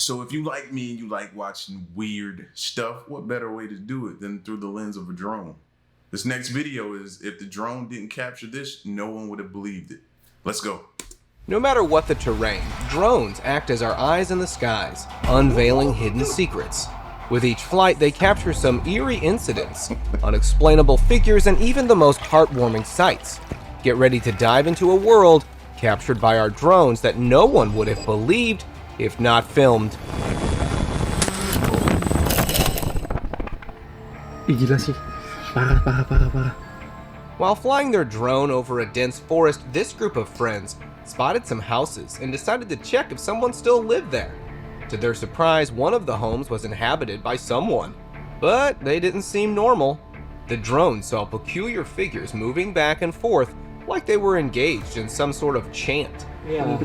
So if you like me and you like watching weird stuff, what better way to do it than through the lens of a drone? This next video is, if the drone didn't capture this, no one would have believed it. Let's go. No matter what the terrain, drones act as our eyes in the skies, unveiling hidden secrets. With each flight, they capture some eerie incidents, unexplainable figures, and even the most heartwarming sights. Get ready to dive into a world captured by our drones that no one would have believed if not filmed. Gila sih. Parah. While flying their drone over a dense forest, this group of friends spotted some houses and decided to check if someone still lived there. To their surprise, one of the homes was inhabited by someone, but they didn't seem normal. The drone saw peculiar figures moving back and forth like they were engaged in some sort of chant. Iya.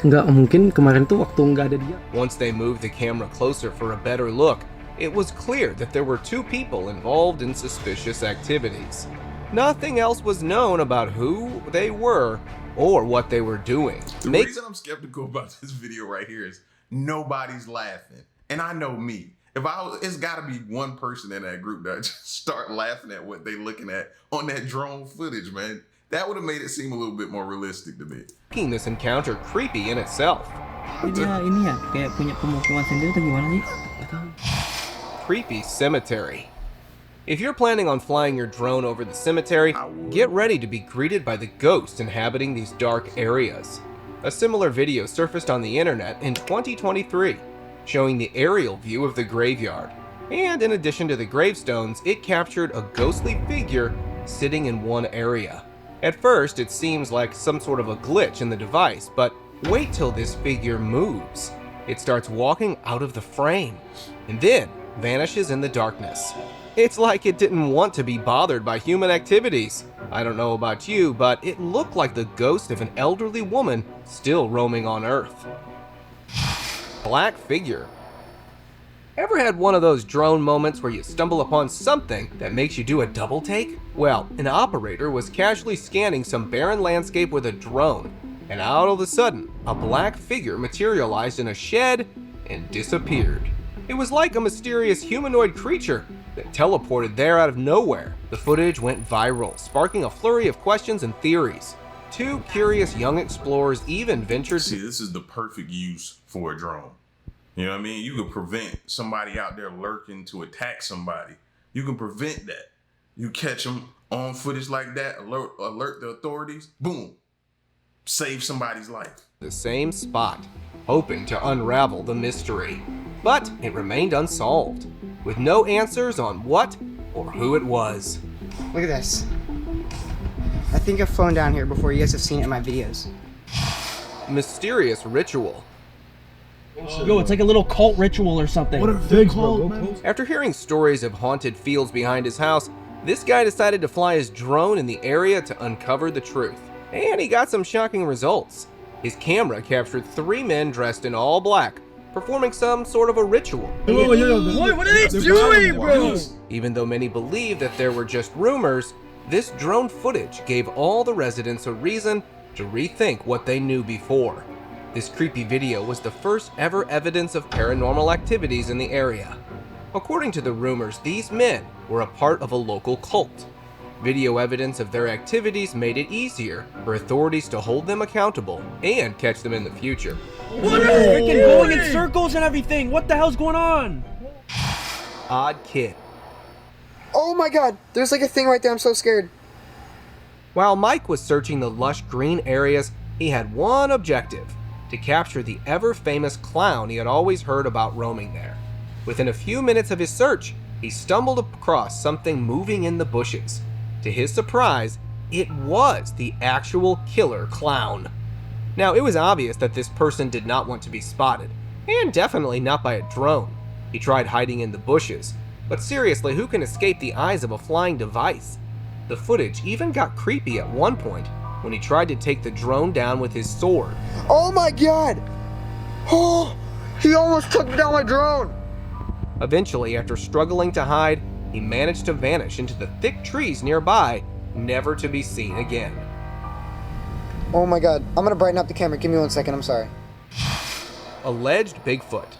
Nggak mungkin kemarin tuh waktu nggak ada dia. Once they moved the camera closer for a better look, it was clear that there were two people involved in suspicious activities. Nothing else was known about who they were or what they were doing. The reason I'm skeptical about this video right here is nobody's laughing. And I know me. It's gotta be one person in that group that just start laughing at what they looking at on that drone footage, man. That would have made it seem a little bit more realistic to me. Making this encounter creepy in itself. Ini ya, kayak punya pemukiman sendiri atau gimana sih? Creepy cemetery. If you're planning on flying your drone over the cemetery, get ready to be greeted by the ghosts inhabiting these dark areas. A similar video surfaced on the internet in 2023, showing the aerial view of the graveyard. And in addition to the gravestones, it captured a ghostly figure sitting in one area. At first, it seems like some sort of a glitch in the device, but wait till this figure moves. It starts walking out of the frame, and then vanishes in the darkness. It's like it didn't want to be bothered by human activities. I don't know about you, but it looked like the ghost of an elderly woman still roaming on Earth. Black figure. Ever had one of those drone moments where you stumble upon something that makes you do a double take? Well, an operator was casually scanning some barren landscape with a drone, and out of a sudden, a black figure materialized in a shed and disappeared. It was like a mysterious humanoid creature that teleported there out of nowhere. The footage went viral, sparking a flurry of questions and theories. Two curious young explorers even ventured. See, this is the perfect use for a drone. You know what I mean? You can prevent somebody out there lurking to attack somebody. You can prevent that. You catch them on footage like that, alert the authorities, boom, save somebody's life. The same spot, hoping to unravel the mystery. But it remained unsolved, with no answers on what or who it was. Look at this. I think I've flown down here before. You guys have seen it in my videos. Mysterious ritual. Yo, it's like a little cult ritual or something. What a big cult, man. After hearing stories of haunted fields behind his house, this guy decided to fly his drone in the area to uncover the truth. And he got some shocking results. His camera captured three men dressed in all black, performing some sort of a ritual. What are they doing, bro? Even though many believe that there were just rumors, this drone footage gave all the residents a reason to rethink what they knew before. This creepy video was the first ever evidence of paranormal activities in the area. According to the rumors, these men were a part of a local cult. Video evidence of their activities made it easier for authorities to hold them accountable and catch them in the future. What are freaking going in circles and everything? What the hell's going on? Odd kid. Oh my god, there's like a thing right there. I'm so scared. While Mike was searching the lush green areas, he had one objective: to capture the ever-famous clown he had always heard about roaming there. Within a few minutes of his search, he stumbled across something moving in the bushes. To his surprise, it was the actual killer clown. Now, it was obvious that this person did not want to be spotted, and definitely not by a drone. He tried hiding in the bushes, but seriously, who can escape the eyes of a flying device? The footage even got creepy at one point when he tried to take the drone down with his sword. Oh my god! Oh, he almost took down my drone! Eventually, after struggling to hide, he managed to vanish into the thick trees nearby, never to be seen again. Oh my god, I'm gonna brighten up the camera. Give me 1 second, I'm sorry. alleged Bigfoot.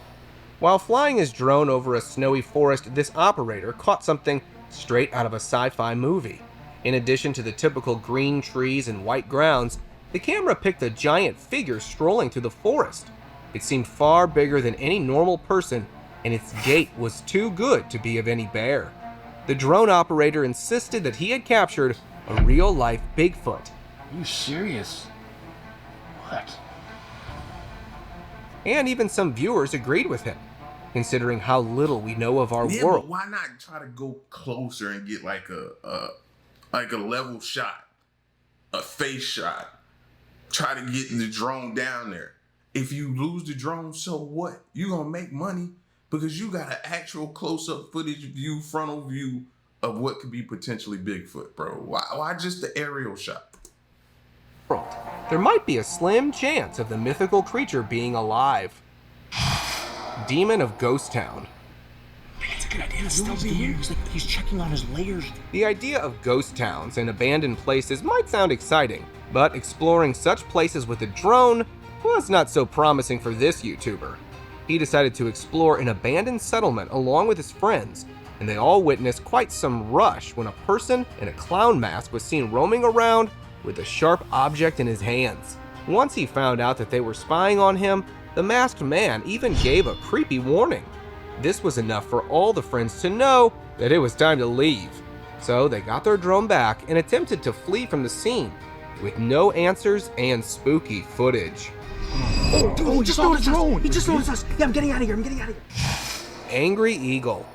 While flying his drone over a snowy forest, this operator caught something straight out of a sci-fi movie. In addition to the typical green trees and white grounds, the camera picked a giant figure strolling through the forest. It seemed far bigger than any normal person, and its gait was too good to be of any bear. The drone operator insisted that he had captured a real-life Bigfoot. Are you serious? What? And even some viewers agreed with him, considering how little we know of our world. But why not try to go closer and get like a level shot, a face shot? Try to get the drone down there. If you lose the drone, so what? You're gonna make money because you got an actual close-up footage view, frontal view of what could be potentially Bigfoot, bro. Why just the aerial shot? There might be a slim chance of the mythical creature being alive. Demon of Ghost Town. It's a good idea to still be here. He's checking on his layers. The idea of ghost towns and abandoned places might sound exciting, but exploring such places with a drone was not so promising for this YouTuber. He decided to explore an abandoned settlement along with his friends, and they all witnessed quite some rush when a person in a clown mask was seen roaming around with a sharp object in his hands. Once he found out that they were spying on him, the masked man even gave a creepy warning. This was enough for all the friends to know that it was time to leave. So they got their drone back and attempted to flee from the scene, with no answers and spooky footage. Oh, dude, he just noticed us. He just noticed us. Yeah, I'm getting out of here. Angry Eagle.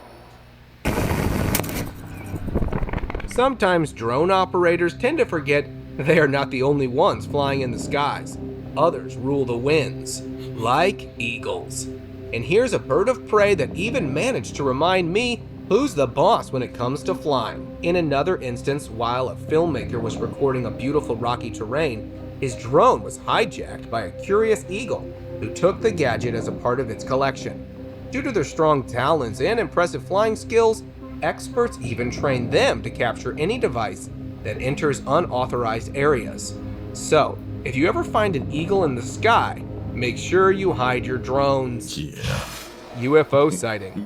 Sometimes drone operators tend to forget they are not the only ones flying in the skies. Others rule the winds, like eagles. And here's a bird of prey that even managed to remind me who's the boss when it comes to flying. In another instance, while a filmmaker was recording a beautiful rocky terrain, his drone was hijacked by a curious eagle who took the gadget as a part of its collection. Due to their strong talons and impressive flying skills, experts even train them to capture any device that enters unauthorized areas. So, if you ever find an eagle in the sky, make sure you hide your drones. Yeah. UFO sighting.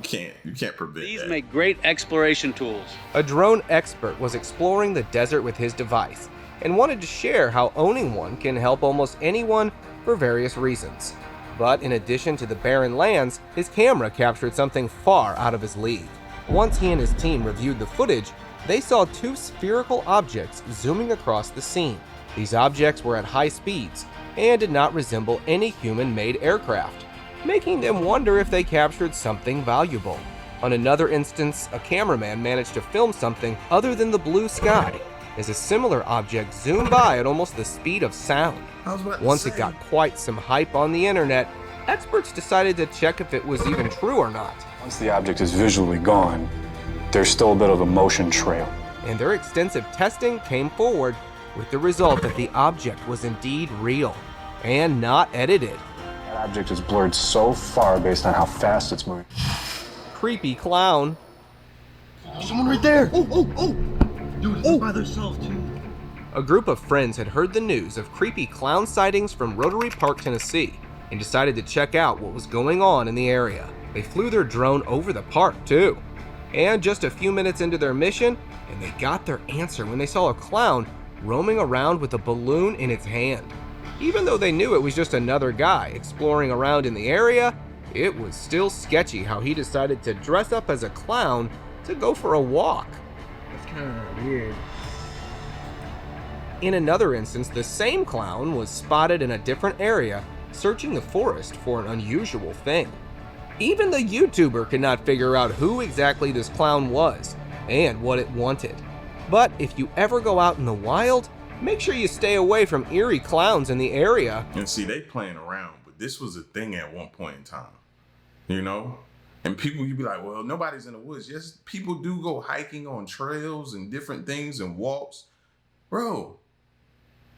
You can't prevent These that. make great exploration tools. A drone expert was exploring the desert with his device and wanted to share how owning one can help almost anyone for various reasons. But in addition to the barren lands, his camera captured something far out of his league. Once he and his team reviewed the footage, they saw two spherical objects zooming across the scene. These objects were at high speeds and did not resemble any human-made aircraft, making them wonder if they captured something valuable. On another instance, a cameraman managed to film something other than the blue sky, as a similar object zoomed by at almost the speed of sound. Once it got quite some hype on the internet, experts decided to check if it was even true or not. Once the object is visually gone, there's still a bit of a motion trail. And their extensive testing came forward with the result that the object was indeed real and not edited. That object is blurred so far based on how fast it's moving. Creepy clown. Someone right there. Oh. Dude, it's by themselves, too. A group of friends had heard the news of creepy clown sightings from Rotary Park, Tennessee, and decided to check out what was going on in the area. They flew their drone over the park, too. And just a few minutes into their mission, and they got their answer when they saw a clown roaming around with a balloon in its hand. Even though they knew it was just another guy exploring around in the area, it was still sketchy how he decided to dress up as a clown to go for a walk. That's kind of weird. In another instance, the same clown was spotted in a different area, searching the forest for an unusual thing. Even the YouTuber could not figure out who exactly this clown was and what it wanted. But if you ever go out in the wild, make sure you stay away from eerie clowns in the area. And see, they playing around, but this was a thing at one point in time, you know? And people, you'd be like, well, nobody's in the woods. Yes, people do go hiking on trails and different things and walks. Bro,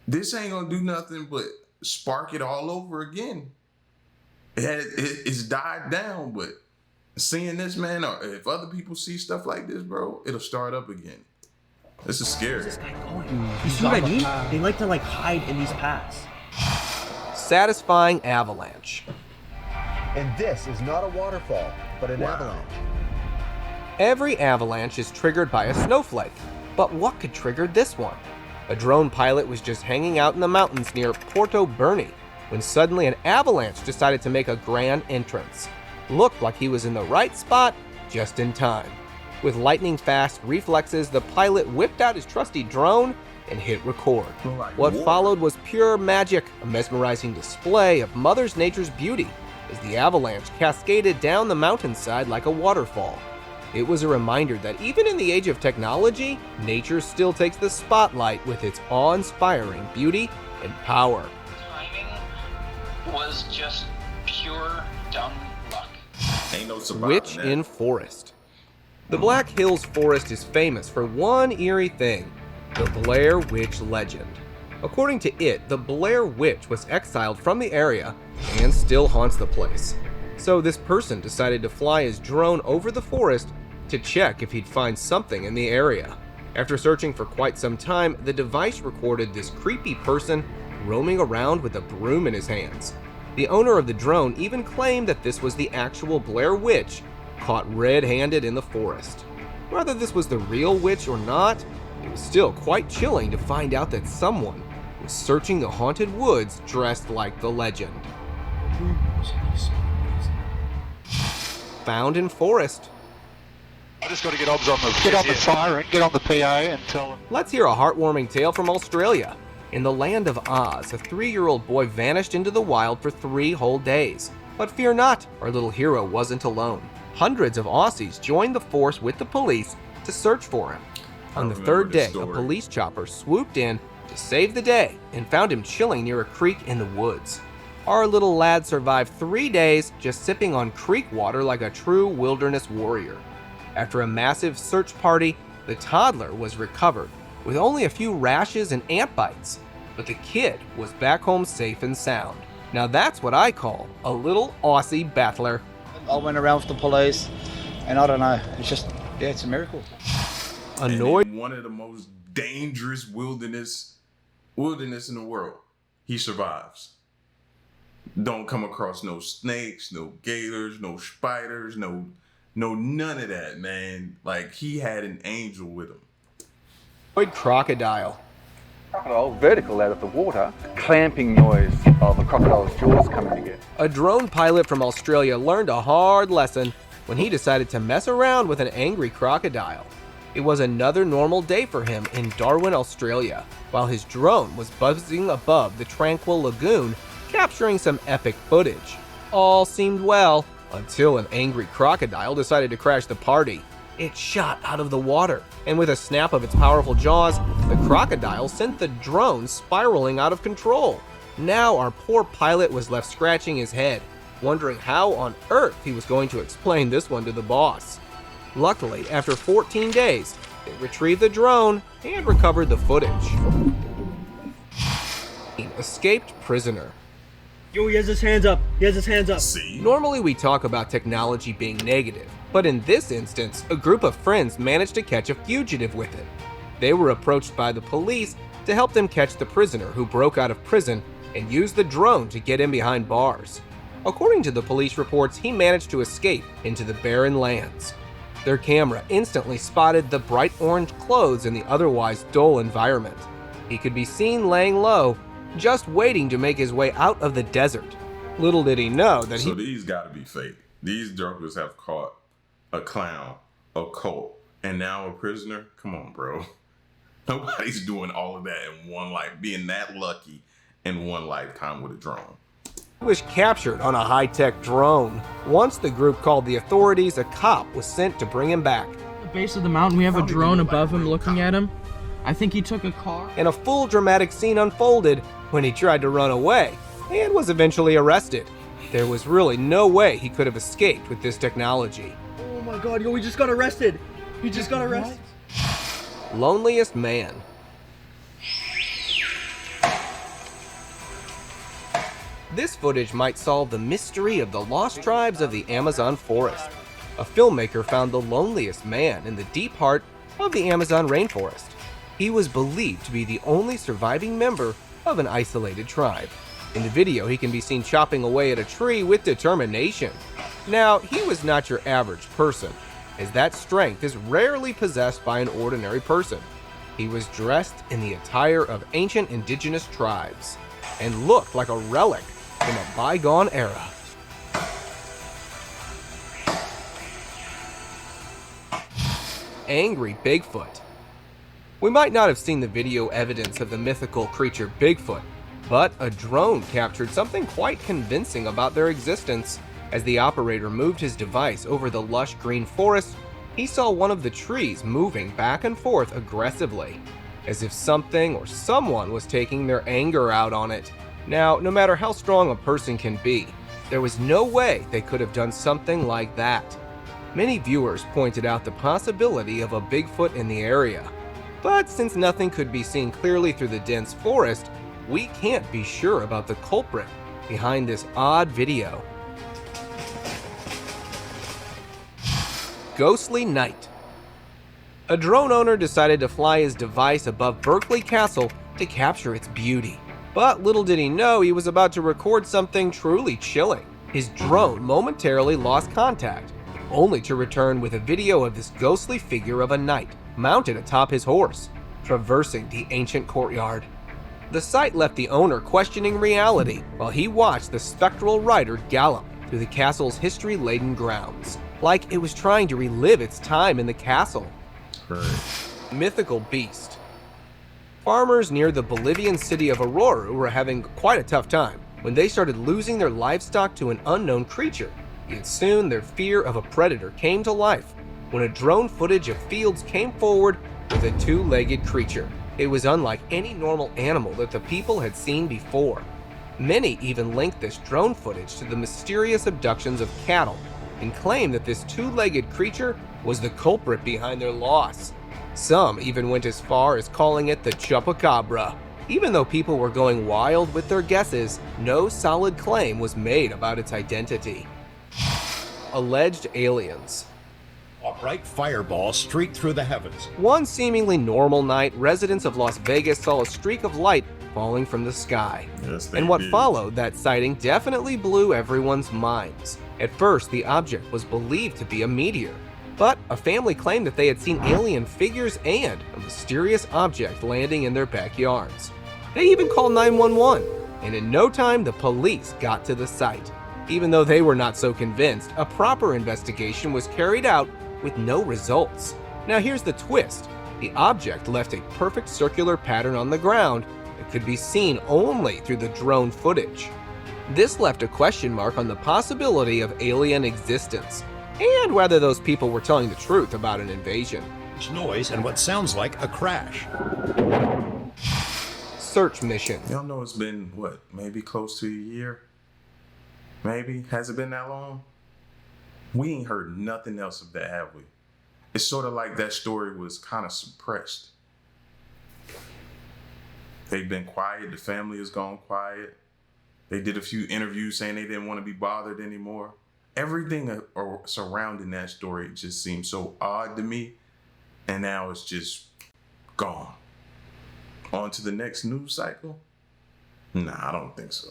this ain't gonna do nothing but spark it all over again. It's died down, but seeing this, man, or if other people see stuff like this, bro, it'll start up again. This is scary. Where's this guy going? You see what I mean? They like to hide in these paths. Satisfying avalanche. And this is not a waterfall, but an avalanche. Every avalanche is triggered by a snowflake, but what could trigger this one? A drone pilot was just hanging out in the mountains near Porto Bernie when suddenly an avalanche decided to make a grand entrance. Looked like he was in the right spot just in time. With lightning-fast reflexes, the pilot whipped out his trusty drone and hit record. What followed was pure magic, a mesmerizing display of Mother Nature's beauty as the avalanche cascaded down the mountainside like a waterfall. It was a reminder that even in the age of technology, nature still takes the spotlight with its awe-inspiring beauty and power. Timing was just pure dumb luck. Ain't no surviving Witch that. in Forest. The Black Hills Forest is famous for one eerie thing, the Blair Witch legend. According to it, the Blair Witch was exiled from the area and still haunts the place. So this person decided to fly his drone over the forest to check if he'd find something in the area. After searching for quite some time, the device recorded this creepy person roaming around with a broom in his hands. The owner of the drone even claimed that this was the actual Blair Witch caught red-handed in the forest. Whether this was the real witch or not, it was still quite chilling to find out that someone was searching the haunted woods dressed like the legend. Found in forest. I just got to get obs on the siren, get on the PA and tell them. Let's hear a heartwarming tale from Australia. In the land of Oz, a 3-year-old boy vanished into the wild for 3 whole days. But fear not, our little hero wasn't alone. Hundreds of Aussies joined the force with the police to search for him. On the 3rd day, a police chopper swooped in to save the day and found him chilling near a creek in the woods. Our little lad survived 3 days just sipping on creek water like a true wilderness warrior. After a massive search party, the toddler was recovered with only a few rashes and ant bites, but the kid was back home safe and sound. Now that's what I call a little Aussie Batler. I went around with the police, and I don't know, it's just, yeah, it's a miracle. Annoyed. One of the most dangerous wilderness in the world, he survives. Don't come across no snakes, no gators, no spiders, no none of that, man. Like, he had an angel with him. Crocodile. Crocodile vertical out of the water, clamping noise of a crocodile's jaws coming together. A drone pilot from Australia learned a hard lesson when he decided to mess around with an angry crocodile. It was another normal day for him in Darwin, Australia, while his drone was buzzing above the tranquil lagoon, capturing some epic footage. All seemed well until an angry crocodile decided to crash the party. It shot out of the water, and with a snap of its powerful jaws, the crocodile sent the drone spiraling out of control. Now our poor pilot was left scratching his head, wondering how on earth he was going to explain this one to the boss. Luckily, after 14 days, they retrieved the drone and recovered the footage. Escaped prisoner. Yo, he has his hands up. He has his hands up. See? Normally we talk about technology being negative, but in this instance, a group of friends managed to catch a fugitive with it. They were approached by the police to help them catch the prisoner who broke out of prison and used the drone to get him behind bars. According to the police reports, he managed to escape into the barren lands. Their camera instantly spotted the bright orange clothes in the otherwise dull environment. He could be seen laying low, just waiting to make his way out of the desert. Little did he know that So these gotta be fake. These jokers have caught a clown, a cult, and now a prisoner? Come on, bro. Nobody's doing all of that in one life, being that lucky in one lifetime with a drone. He was captured on a high-tech drone. Once the group called the authorities, a cop was sent to bring him back. At the base of the mountain, we have a drone above him looking at him. I think he took a car. And a full dramatic scene unfolded when he tried to run away and was eventually arrested. There was really no way he could have escaped with this technology. Oh my god, yo, he just got arrested. He just got arrested. Loneliest Man. This footage might solve the mystery of the lost tribes of the Amazon forest. A filmmaker found the loneliest man in the deep heart of the Amazon rainforest. He was believed to be the only surviving member of an isolated tribe. In the video, he can be seen chopping away at a tree with determination. Now, he was not your average person, as that strength is rarely possessed by an ordinary person. He was dressed in the attire of ancient indigenous tribes, and looked like a relic from a bygone era. Angry Bigfoot. We might not have seen the video evidence of the mythical creature Bigfoot, but a drone captured something quite convincing about their existence. As the operator moved his device over the lush green forest, he saw one of the trees moving back and forth aggressively, as if something or someone was taking their anger out on it. Now, no matter how strong a person can be, there was no way they could have done something like that. Many viewers pointed out the possibility of a Bigfoot in the area, but since nothing could be seen clearly through the dense forest, we can't be sure about the culprit behind this odd video. Ghostly night. A drone owner decided to fly his device above Berkeley Castle to capture its beauty. But little did he know he was about to record something truly chilling. His drone momentarily lost contact, only to return with a video of this ghostly figure of a knight mounted atop his horse, traversing the ancient courtyard. The sight left the owner questioning reality while he watched the spectral rider gallop through the castle's history-laden grounds, like it was trying to relive its time in the castle. Mythical Beast. Farmers near the Bolivian city of Aurora were having quite a tough time when they started losing their livestock to an unknown creature. Yet soon their fear of a predator came to life when a drone footage of fields came forward with a two-legged creature. It was unlike any normal animal that the people had seen before. Many even linked this drone footage to the mysterious abductions of cattle and claimed that this two-legged creature was the culprit behind their loss. Some even went as far as calling it the Chupacabra. Even though people were going wild with their guesses, no solid claim was made about its identity. Alleged aliens. A bright fireball streaked through the heavens. One seemingly normal night, residents of Las Vegas saw a streak of light falling from the sky. And what followed that sighting definitely blew everyone's minds. At first, the object was believed to be a meteor, but a family claimed that they had seen alien figures and a mysterious object landing in their backyards. They even called 911, and in no time the police got to the site. Even though they were not so convinced, a proper investigation was carried out with no results. Now here's the twist. The object left a perfect circular pattern on the ground that could be seen only through the drone footage. This left a question mark on the possibility of alien existence, and whether those people were telling the truth about an invasion. Noise and what sounds like a crash. Search mission. Y'all know it's been, what, maybe close to a year? Maybe? Has it been that long? We ain't heard nothing else of that, have we? It's sort of like that story was kind of suppressed. They've been quiet. The family has gone quiet. They did a few interviews saying they didn't want to be bothered anymore. Everything surrounding that story just seems so odd to me. And now it's just gone. On to the next news cycle? Nah, I don't think so.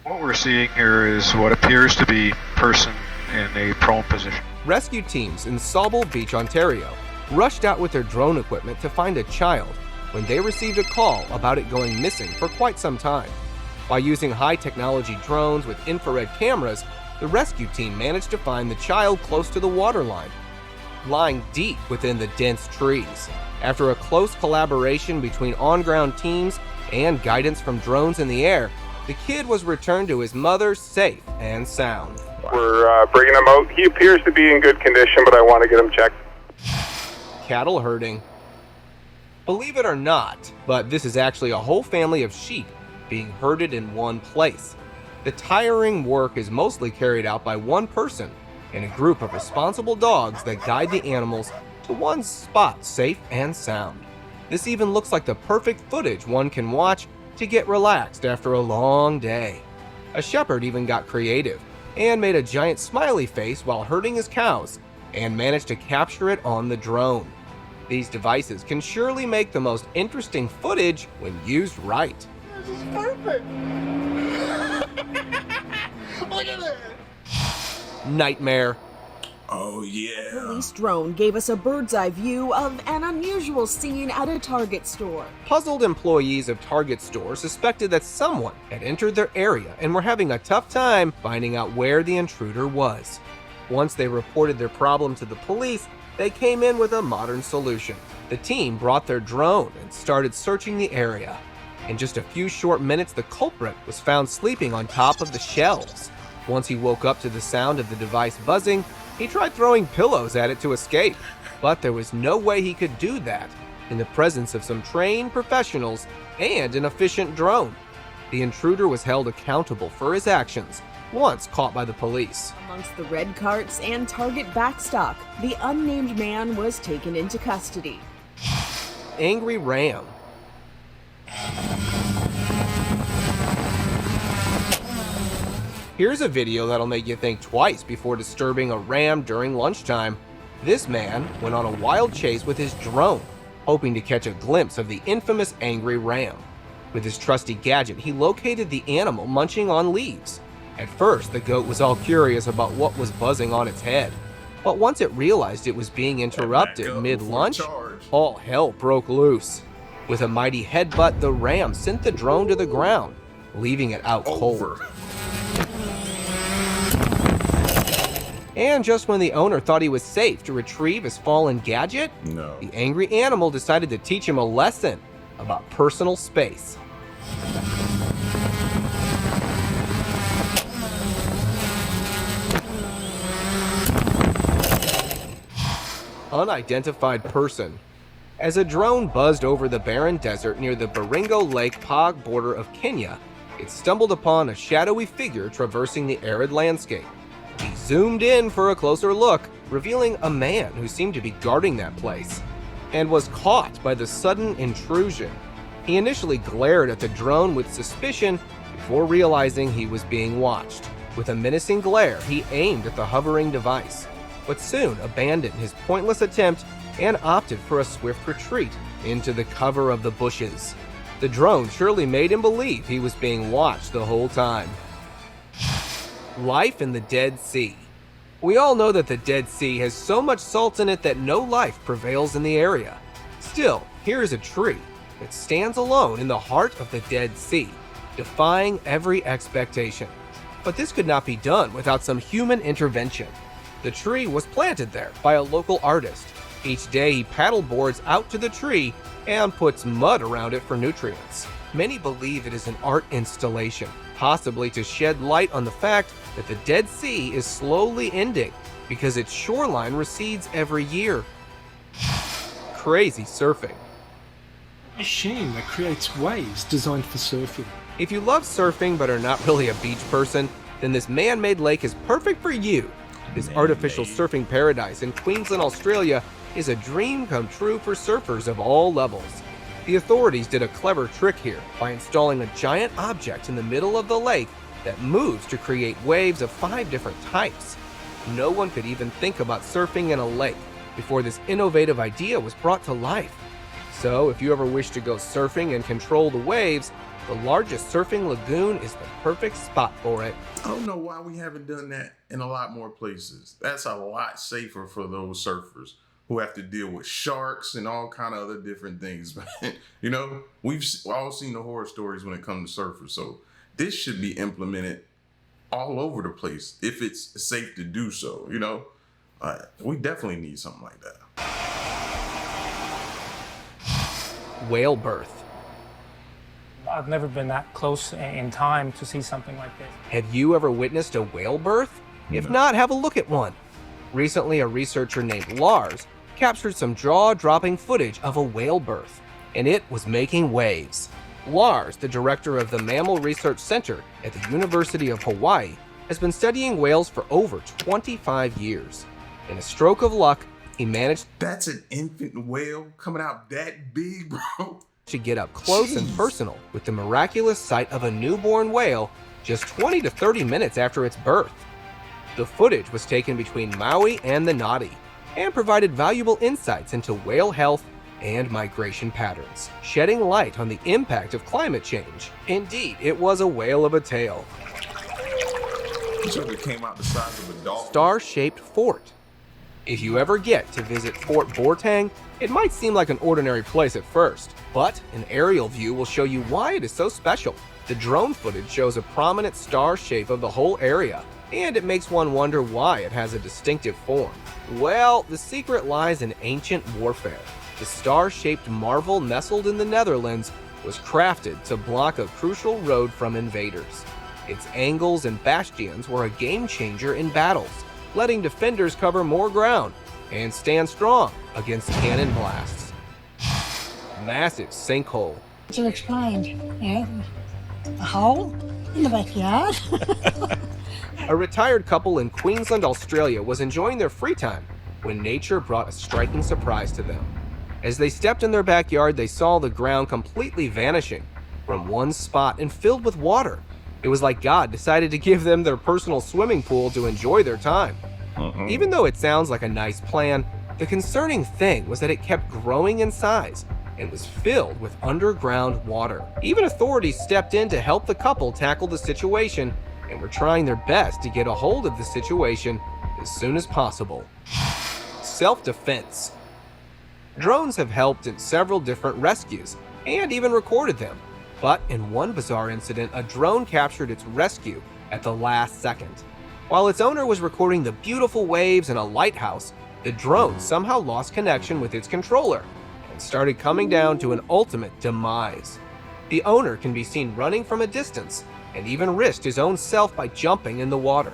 What we're seeing here is what appears to be a person in a prone position. Rescue teams in Sauble Beach, Ontario, rushed out with their drone equipment to find a child when they received a call about it going missing for quite some time. By using high-technology drones with infrared cameras, the rescue team managed to find the child close to the waterline, lying deep within the dense trees. After a close collaboration between on-ground teams and guidance from drones in the air, the kid was returned to his mother safe and sound. We're bringing him out. He appears to be in good condition, but I want to get him checked. Cattle herding. Believe it or not, but this is actually a whole family of sheep being herded in one place. The tiring work is mostly carried out by one person and a group of responsible dogs that guide the animals to one spot safe and sound. This even looks like the perfect footage one can watch to get relaxed after a long day. A shepherd even got creative and made a giant smiley face while herding his cows and managed to capture it on the drone. These devices can surely make the most interesting footage when used right. This is perfect. Look at that. Nightmare. Oh yeah. The police drone gave us a bird's eye view of an unusual scene at a Target store. Puzzled employees of Target store suspected that someone had entered their area and were having a tough time finding out where the intruder was. Once they reported their problem to the police, they came in with a modern solution. The team brought their drone and started searching the area. In just a few short minutes, the culprit was found sleeping on top of the shelves. Once he woke up to the sound of the device buzzing, he tried throwing pillows at it to escape, but there was no way he could do that in the presence of some trained professionals and an efficient drone. The intruder was held accountable for his actions once caught by the police. Amongst the red carts and Target backstock, the unnamed man was taken into custody. Angry ram. Here's a video that'll make you think twice before disturbing a ram during lunchtime. This man went on a wild chase with his drone, hoping to catch a glimpse of the infamous angry ram. With his trusty gadget, he located the animal munching on leaves. At first, the goat was all curious about what was buzzing on its head. But once it realized it was being interrupted mid-lunch, all hell broke loose. With a mighty headbutt, the ram sent the drone to the ground, leaving it out cold. And just when the owner thought he was safe to retrieve his fallen gadget, the angry animal decided to teach him a lesson about personal space. Unidentified person. As a drone buzzed over the barren desert near the Baringo Lake Pog border of Kenya, it stumbled upon a shadowy figure traversing the arid landscape. He zoomed in for a closer look, revealing a man who seemed to be guarding that place, and was caught by the sudden intrusion. He initially glared at the drone with suspicion before realizing he was being watched. With a menacing glare, he aimed at the hovering device, but soon abandoned his pointless attempt and opted for a swift retreat into the cover of the bushes. The drone surely made him believe he was being watched the whole time. Life in the Dead Sea. We all know that the Dead Sea has so much salt in it that no life prevails in the area. Still, here is a tree that stands alone in the heart of the Dead Sea, defying every expectation. But this could not be done without some human intervention. The tree was planted there by a local artist. Each day he paddleboards out to the tree and puts mud around it for nutrients. Many believe it is an art installation, possibly to shed light on the fact that the Dead Sea is slowly ending because its shoreline recedes every year. Crazy surfing. A machine that creates waves designed for surfing. If you love surfing but are not really a beach person, then this man-made lake is perfect for you. This artificial surfing paradise in Queensland, Australia is a dream come true for surfers of all levels. The authorities did a clever trick here by installing a giant object in the middle of the lake that moves to create waves of 5 different types. No one could even think about surfing in a lake before this innovative idea was brought to life. So if you ever wish to go surfing and control the waves, the largest surfing lagoon is the perfect spot for it. I don't know why we haven't done that in a lot more places. That's a lot safer for those surfers who have to deal with sharks and all kind of other different things. You know, we've all seen the horror stories when it comes to surfers. So this should be implemented all over the place if it's safe to do so, you know? We definitely need something like that. Whale birth. I've never been that close in time to see something like this. Have you ever witnessed a whale birth? If not, have a look at one. Recently, a researcher named Lars captured some jaw-dropping footage of a whale birth, and it was making waves. Lars, the director of the Mammal Research Center at the University of Hawaii, has been studying whales for over 25 years. In a stroke of luck, he managed— That's an infant whale coming out that big, bro. To get up close and personal with the miraculous sight of a newborn whale just 20 to 30 minutes after its birth. The footage was taken between Maui and the Nadi, and provided valuable insights into whale health and migration patterns, shedding light on the impact of climate change. Indeed, it was a whale of a tale. So it came out the size of a dolphin. StarShaped Fort. If you ever get to visit Fort Bortang, it might seem like an ordinary place at first, but an aerial view will show you why it is so special. The drone footage shows a prominent star shape of the whole area, and it makes one wonder why it has a distinctive form. Well, the secret lies in ancient warfare. The star-shaped marvel nestled in the Netherlands was crafted to block a crucial road from invaders. Its angles and bastions were a game changer in battles, letting defenders cover more ground and stand strong against cannon blasts. Massive sinkhole. To explain, yeah, a hole in the backyard. A retired couple in Queensland, Australia was enjoying their free time when nature brought a striking surprise to them. As they stepped in their backyard, they saw the ground completely vanishing from one spot and filled with water. It was like God decided to give them their personal swimming pool to enjoy their time. Even though it sounds like a nice plan, the concerning thing was that it kept growing in size and was filled with underground water. Even authorities stepped in to help the couple tackle the situation and were trying their best to get a hold of the situation as soon as possible. Self-defense. Drones have helped in several different rescues and even recorded them. But in one bizarre incident, a drone captured its rescue at the last second. While its owner was recording the beautiful waves in a lighthouse, the drone somehow lost connection with its controller and started coming down to an ultimate demise. The owner can be seen running from a distance and even risked his own self by jumping in the water.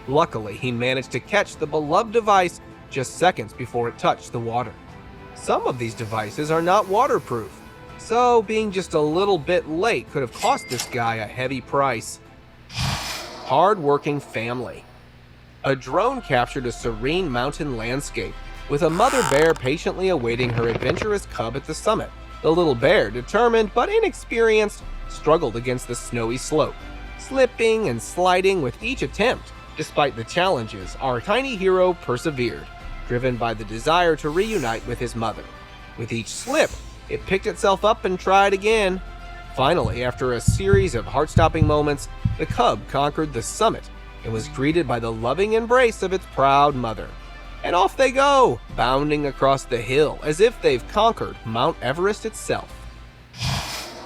Luckily, he managed to catch the beloved device just seconds before it touched the water. Some of these devices are not waterproof, so being just a little bit late could have cost this guy a heavy price. Hardworking Family. A drone captured a serene mountain landscape with a mother bear patiently awaiting her adventurous cub at the summit. The little bear, determined but inexperienced, struggled against the snowy slope, slipping and sliding with each attempt. Despite the challenges, our tiny hero persevered, driven by the desire to reunite with his mother. With each slip, it picked itself up and tried again. Finally, after a series of heart-stopping moments, the cub conquered the summit and was greeted by the loving embrace of its proud mother. And off they go, bounding across the hill as if they've conquered Mount Everest itself.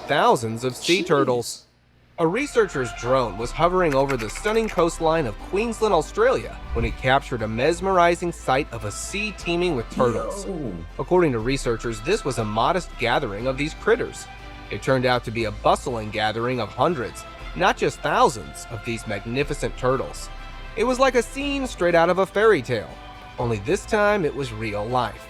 Thousands of sea turtles. A researcher's drone was hovering over the stunning coastline of Queensland, Australia, when it captured a mesmerizing sight of a sea teeming with turtles. According to researchers, this was a modest gathering of these critters. It turned out to be a bustling gathering of hundreds, not just thousands, of these magnificent turtles. It was like a scene straight out of a fairy tale, only this time it was real life.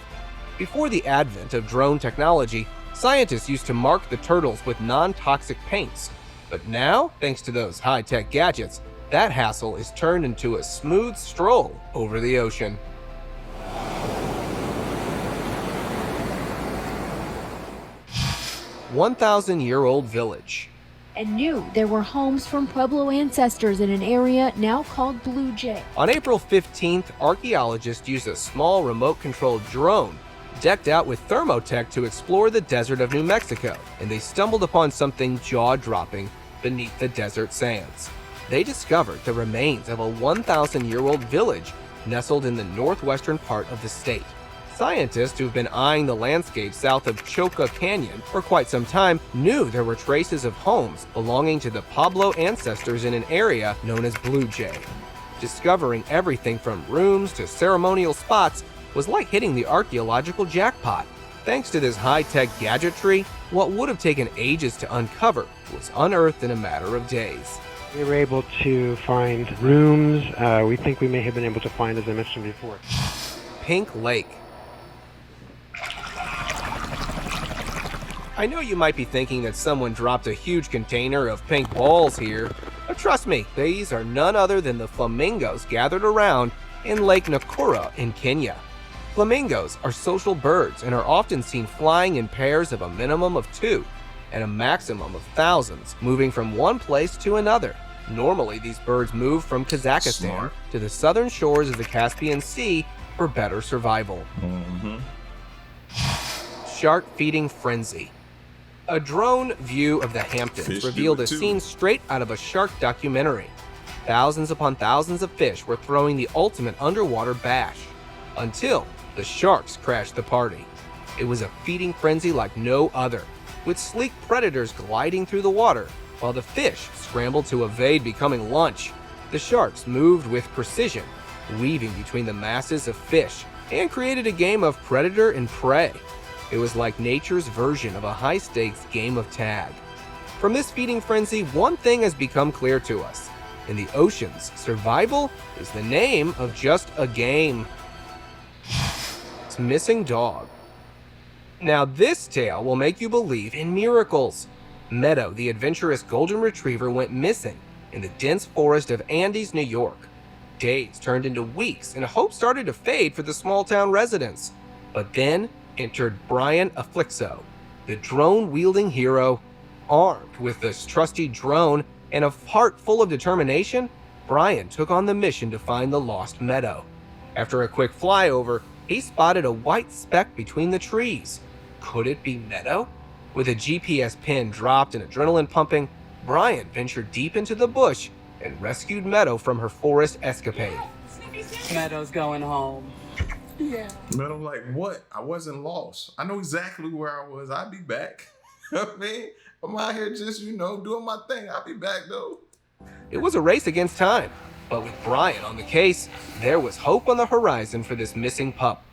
Before the advent of drone technology, scientists used to mark the turtles with non-toxic paints. But now, thanks to those high-tech gadgets, that hassle is turned into a smooth stroll over the ocean. "1,000-year-old village." And knew there were homes from Pueblo ancestors in an area now called Blue Jay. On April 15th, archaeologists used a small remote-controlled drone decked out with thermotech to explore the desert of New Mexico, and they stumbled upon something jaw-dropping beneath the desert sands. They discovered the remains of a 1,000-year-old village nestled in the northwestern part of the state. Scientists who've been eyeing the landscape south of Choca Canyon for quite some time knew there were traces of homes belonging to the Pueblo ancestors in an area known as Blue Jay. Discovering everything from rooms to ceremonial spots was like hitting the archaeological jackpot. Thanks to this high-tech gadgetry, what would have taken ages to uncover was unearthed in a matter of days. We were able to find rooms. We think we may have been able to find, as I mentioned before, Pink Lake. I know you might be thinking that someone dropped a huge container of pink balls here, but trust me, these are none other than the flamingos gathered around in Lake Nakuru in Kenya. Flamingos are social birds and are often seen flying in pairs of a minimum of 2 and a maximum of thousands, moving from one place to another. Normally, these birds move from Kazakhstan to the southern shores of the Caspian Sea for better survival. Shark feeding frenzy. A drone view of the Hamptons revealed a scene straight out of a shark documentary. Thousands upon thousands of fish were throwing the ultimate underwater bash, until the sharks crashed the party. It was a feeding frenzy like no other, with sleek predators gliding through the water, while the fish scrambled to evade becoming lunch. The sharks moved with precision, weaving between the masses of fish, and created a game of predator and prey. It was like nature's version of a high-stakes game of tag. From this feeding frenzy, one thing has become clear to us. In the oceans, survival is the name of just a game. It's missing dog. Now this tale will make you believe in miracles. Meadow, the adventurous golden retriever, went missing in the dense forest of Andes, New York. Days turned into weeks and hope started to fade for the small-town residents. But then entered Brian Afflixo, the drone-wielding hero. Armed with this trusty drone and a heart full of determination, Brian took on the mission to find the lost Meadow. After a quick flyover, he spotted a white speck between the trees. Could it be Meadow? With a GPS pin dropped and adrenaline pumping, Brian ventured deep into the bush and rescued Meadow from her forest escapade. Meadow's going home. Yeah. Meadow like, what? I wasn't lost. I know exactly where I was. I'll be back. I mean, I'm out here just, doing my thing. I'll be back though. It was a race against time, but with Brian on the case, there was hope on the horizon for this missing pup.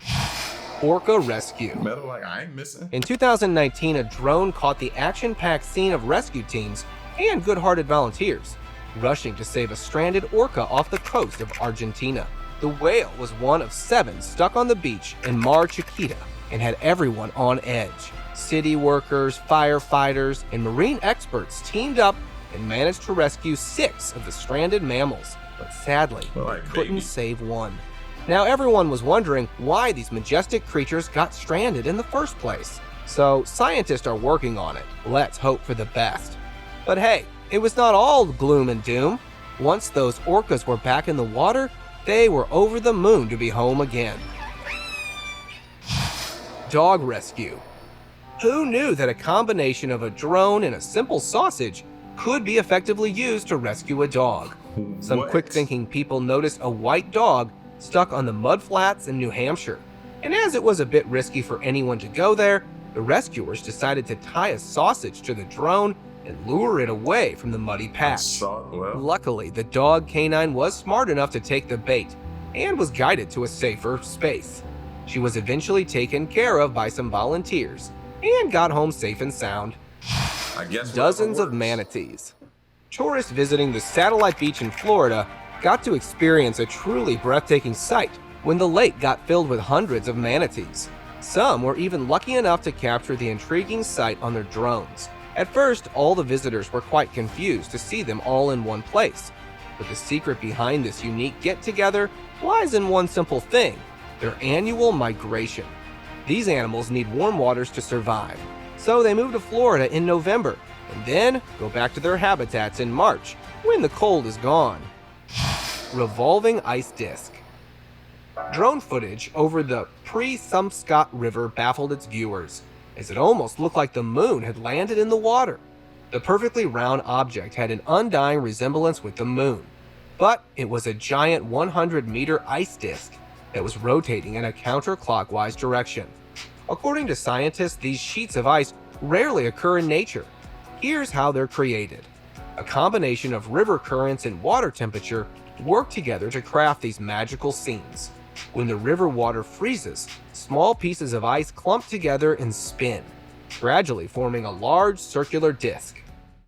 Orca Rescue. Meadow like, I ain't missing. In 2019, a drone caught the action-packed scene of rescue teams and good-hearted volunteers rushing to save a stranded orca off the coast of Argentina. The whale was one of 7 stuck on the beach in Mar Chiquita and had everyone on edge. City workers, firefighters, and marine experts teamed up and managed to rescue 6 of the stranded mammals, but sadly, couldn't save one. Now everyone was wondering why these majestic creatures got stranded in the first place. So scientists are working on it. Let's hope for the best. But hey, it was not all gloom and doom. Once those orcas were back in the water, they were over the moon to be home again. Dog rescue. Who knew that a combination of a drone and a simple sausage could be effectively used to rescue a dog? Some quick-thinking people noticed a white dog stuck on the mudflats in New Hampshire. And as it was a bit risky for anyone to go there, the rescuers decided to tie a sausage to the drone and lure it away from the muddy patch. Luckily, the dog canine was smart enough to take the bait and was guided to a safer space. She was eventually taken care of by some volunteers and got home safe and sound. Dozens of manatees. Tourists visiting the Satellite Beach in Florida got to experience a truly breathtaking sight when the lake got filled with hundreds of manatees. Some were even lucky enough to capture the intriguing sight on their drones. At first, all the visitors were quite confused to see them all in one place. But the secret behind this unique get-together lies in one simple thing: their annual migration. These animals need warm waters to survive, so they move to Florida in November and then go back to their habitats in March when the cold is gone. Revolving Ice Disc. Drone footage over the Pre-Sumpscot River baffled its viewers, as it almost looked like the moon had landed in the water. The perfectly round object had an undying resemblance with the moon, but it was a giant 100-meter ice disk that was rotating in a counterclockwise direction. According to scientists, these sheets of ice rarely occur in nature. Here's how they're created. A combination of river currents and water temperature work together to craft these magical scenes. When the river water freezes, small pieces of ice clump together and spin, gradually forming a large circular disc.